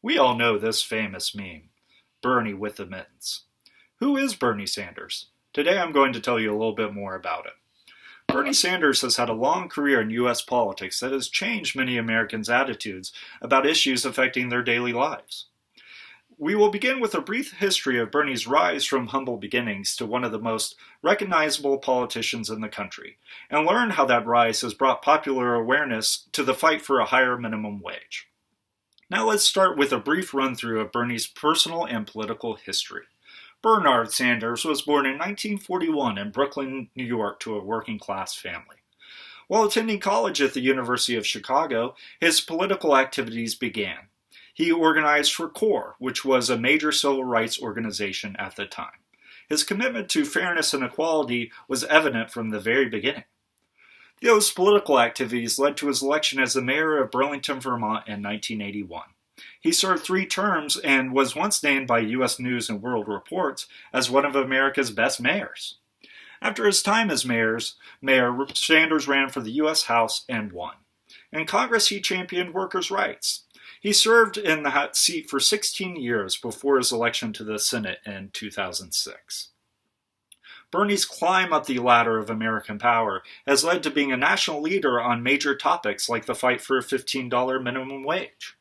We all know this famous meme, Bernie with the mittens. Who is Bernie Sanders? Today I'm going to tell you a little bit more about it. Bernie Sanders has had a long career in U.S. politics that has changed many Americans' attitudes about issues affecting their daily lives. We will begin with a brief history of Bernie's rise from humble beginnings to one of the most recognizable politicians in the country, and learn how that rise has brought popular awareness to the fight for a higher minimum wage. Now let's start with a brief run-through of Bernie's personal and political history. Bernard Sanders was born in 1941 in Brooklyn, New York, to a working-class family. While attending college at the University of Chicago, his political activities began. He organized for CORE, which was a major civil rights organization at the time. His commitment to fairness and equality was evident from the very beginning. Those political activities led to his election as the mayor of Burlington, Vermont in 1981. He served 3 terms and was once named by U.S. News and World Report as one of America's best mayors. After his time as mayor, Sanders ran for the U.S. House and won. In Congress, he championed workers' rights. He served in the seat for 16 years before his election to the Senate in 2006. Bernie's climb up the ladder of American power has led to being a national leader on major topics like the fight for a $15 minimum wage.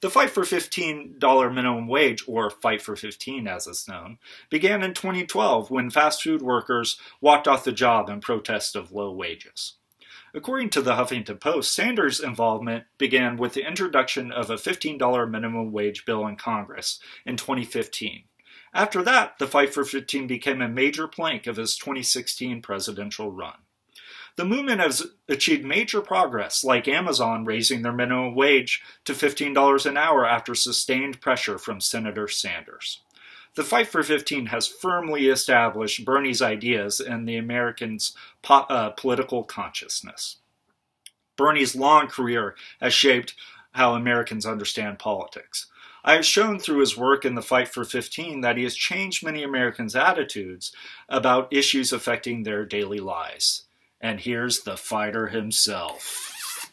The fight for $15 minimum wage, or Fight for 15 as it's known, began in 2012 when fast food workers walked off the job in protest of low wages. According to the Huffington Post, Sanders' involvement began with the introduction of a $15 minimum wage bill in Congress in 2015. After that, the Fight for 15 became a major plank of his 2016 presidential run. The movement has achieved major progress, like Amazon raising their minimum wage to $15 an hour after sustained pressure from Senator Sanders. The Fight for 15 has firmly established Bernie's ideas in the Americans' political consciousness. Bernie's long career has shaped how Americans understand politics. I have shown through his work in the Fight for 15 that he has changed many Americans' attitudes about issues affecting their daily lives. And here's the fighter himself.